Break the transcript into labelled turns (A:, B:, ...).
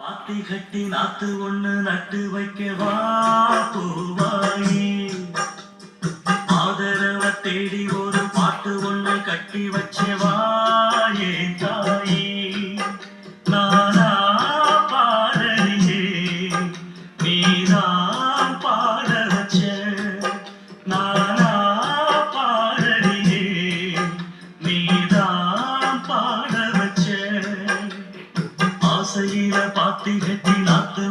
A: ஆத்தி கட்டி நாத்து ஒண்ணு நட்டு வைக்கவா பூவாயி ஆதரவ தேடி ஒரு பாட்டு ஒண்ணு கட்டி வச்சவா ஏன் தாயி நானா பாடலியே நீதான் பாட வச்ச நானா பாடலியே நீதான் பாட வச்ச ஆசையில பாத்தி கட்டி நாத்து